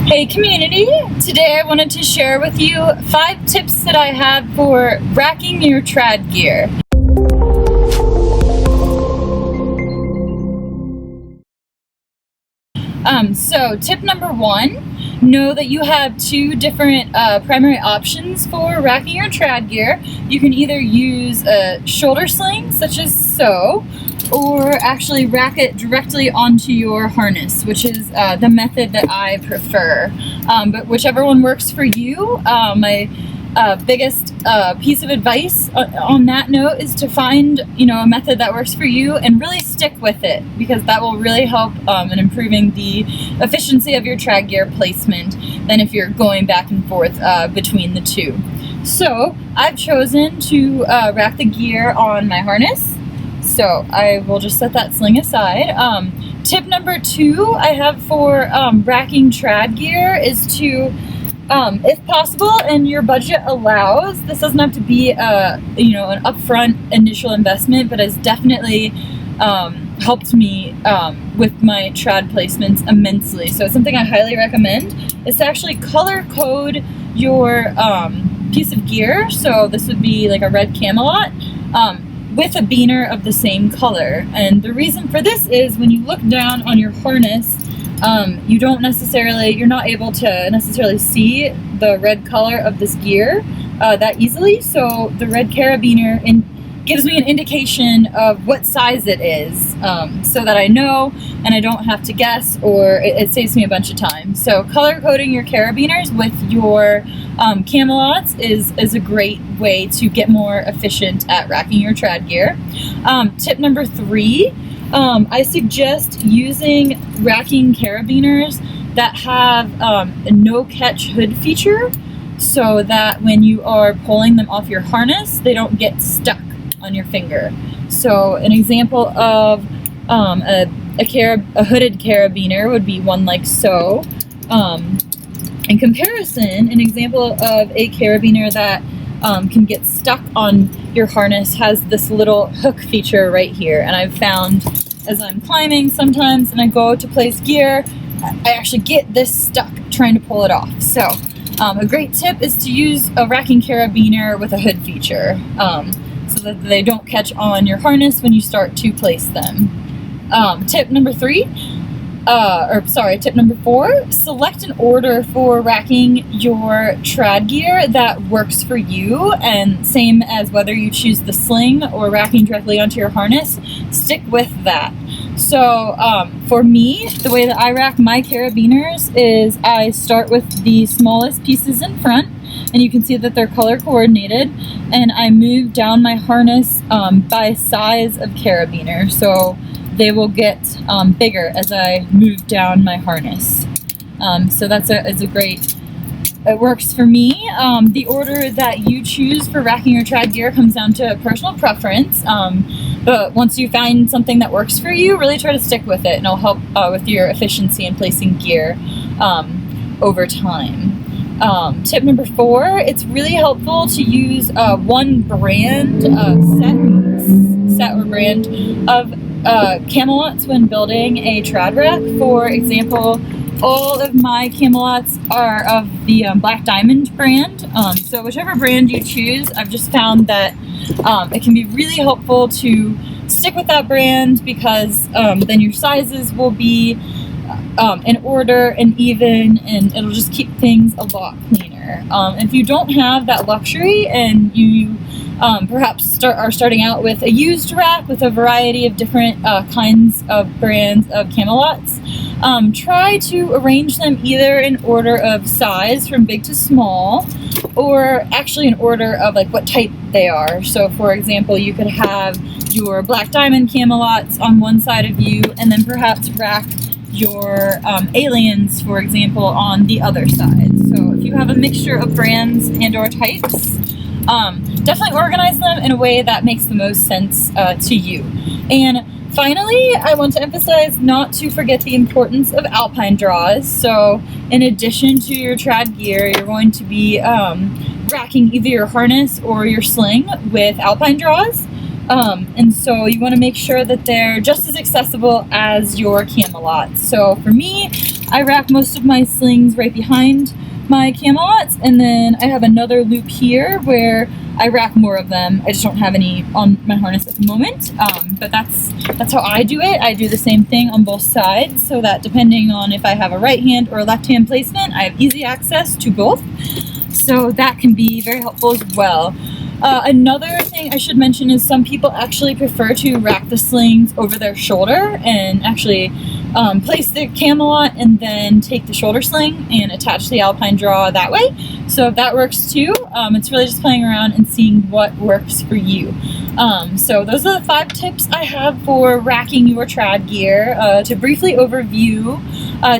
Hey community! Today I wanted to share with you 5 tips that I have for racking your trad gear. So tip number 1, know that you have 2 different primary options for racking your trad gear. You can either use a shoulder sling, such as so, or actually rack it directly onto your harness, which is the method that I prefer. But whichever one works for you, my biggest piece of advice on that note is to find a method that works for you and really stick with it, because that will really help in improving the efficiency of your trad gear placement than if you're going back and forth between the two. So I've chosen to rack the gear on my harness. So I will just set that sling aside. Tip number 2 I have for racking trad gear is to, if possible and your budget allows, this doesn't have to be an upfront initial investment, but has definitely helped me with my trad placements immensely. So it's something I highly recommend, is to actually color code your piece of gear. So this would be like a red Camalot. With a beaner of the same color. And the reason for this is when you look down on your harness, you're not able to necessarily see the red color of this gear that easily. So the red carabiner gives me an indication of what size it is, so that I know and I don't have to guess, or it saves me a bunch of time. So color coding your carabiners with your Camalots is a great way to get more efficient at racking your trad gear. Tip number 3, I suggest using racking carabiners that have a no-catch hood feature, so that when you are pulling them off your harness, they don't get stuck on your finger. So an example of a hooded carabiner would be one like so. In comparison, an example of a carabiner that can get stuck on your harness has this little hook feature right here. And I've found, as I'm climbing sometimes and I go to place gear, I actually get this stuck trying to pull it off. So a great tip is to use a racking carabiner with a hood feature, so that they don't catch on your harness when you start to place them. Tip number 4, select an order for racking your trad gear that works for you, and same as whether you choose the sling or racking directly onto your harness, stick with that. So for me, the way that I rack my carabiners is I start with the smallest pieces in front, and you can see that they're color coordinated, and I move down my harness by size of carabiner, so they will get bigger as I move down my harness. So that's it works for me. The order that you choose for racking your trad gear comes down to personal preference, but once you find something that works for you, really try to stick with it, and it'll help with your efficiency in placing gear over time. Tip number 4, it's really helpful to use one brand set or brand of Camalots when building a trad rack. For example, all of my Camalots are of the Black Diamond brand. So whichever brand you choose, I've just found that it can be really helpful to stick with that brand, because then your sizes will be in order and even, and it'll just keep things a lot cleaner. If you don't have that luxury and you perhaps are starting out with a used rack with a variety of different kinds of brands of Camalots, try to arrange them either in order of size from big to small, or actually in order of like what type they are. So for example, you could have your Black Diamond Camalots on one side of you, and then perhaps rack your aliens, for example, on the other side. So if you have a mixture of brands and or types, definitely organize them in a way that makes the most sense to you. And finally, I want to emphasize not to forget the importance of alpine draws. So in addition to your trad gear, you're going to be racking either your harness or your sling with alpine draws. And so you want to make sure that they're just as accessible as your Camalot. So for me, I rack most of my slings right behind my Camalots, and then I have another loop here where I rack more of them. I just don't have any on my harness at the moment, but that's how I do it. I do the same thing on both sides, so that depending on if I have a right hand or a left hand placement, I have easy access to both. So that can be very helpful as well. Another thing I should mention is some people actually prefer to rack the slings over their shoulder and actually place the Camalot and then take the shoulder sling and attach the alpine draw that way. So if that works too, it's really just playing around and seeing what works for you. So those are the 5 tips I have for racking your trad gear. To briefly overview,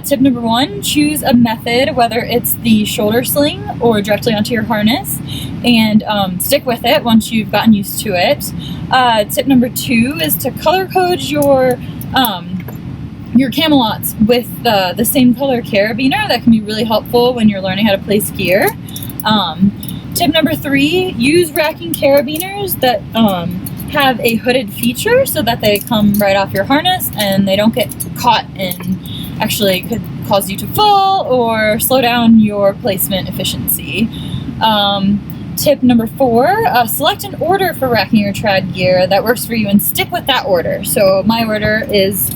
tip number 1, choose a method, whether it's the shoulder sling or directly onto your harness, and stick with it once you've gotten used to it. Tip number 2 is to color code your Camalots with the same color carabiner. That can be really helpful when you're learning how to place gear. Tip number 3, use racking carabiners that have a hooded feature so that they come right off your harness and they don't get caught and actually could cause you to fall or slow down your placement efficiency. Tip number 4, select an order for racking your trad gear that works for you and stick with that order. So my order is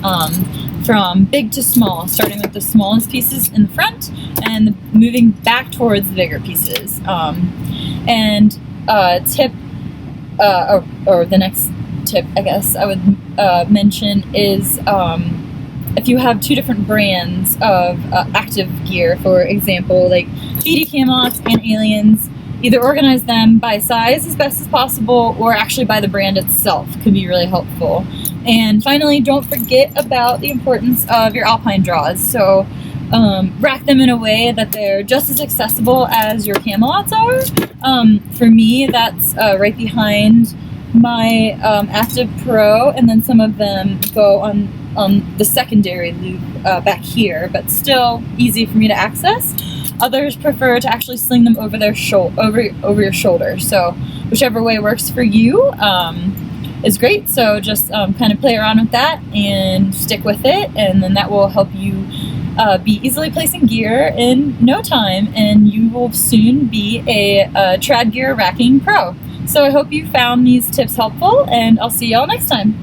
from big to small, starting with the smallest pieces in the front and moving back towards the bigger pieces. Tip, or the next tip, I guess I would mention is if you have 2 different brands of active gear, for example, like BD Camalots and Aliens, either organize them by size as best as possible or actually by the brand itself could be really helpful. And finally, don't forget about the importance of your alpine draws. So rack them in a way that they're just as accessible as your Camalots are. For me, that's right behind my Active Pro, and then some of them go on the secondary loop back here, but still easy for me to access. Others prefer to actually sling them over their over your shoulder. So whichever way works for you is great. So just kind of play around with that and stick with it, and then that will help you be easily placing gear in no time, and you will soon be a trad gear racking pro. So I hope you found these tips helpful, and I'll see y'all next time.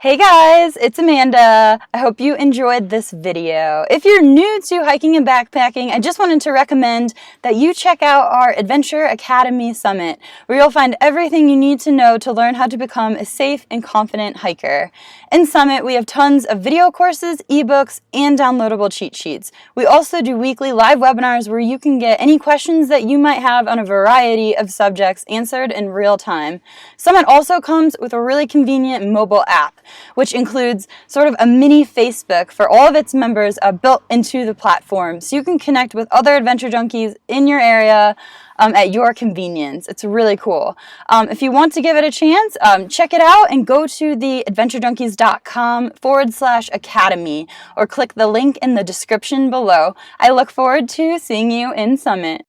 Hey guys, it's Amanda. I hope you enjoyed this video. If you're new to hiking and backpacking, I just wanted to recommend that you check out our Adventure Academy Summit, where you'll find everything you need to know to learn how to become a safe and confident hiker. In Summit, we have tons of video courses, ebooks, and downloadable cheat sheets. We also do weekly live webinars where you can get any questions that you might have on a variety of subjects answered in real time. Summit also comes with a really convenient mobile app, which includes sort of a mini Facebook for all of its members built into the platform. So you can connect with other adventure junkies in your area at your convenience. It's really cool. If you want to give it a chance, check it out and go to the adventurejunkies.com/academy or click the link in the description below. I look forward to seeing you in Summit.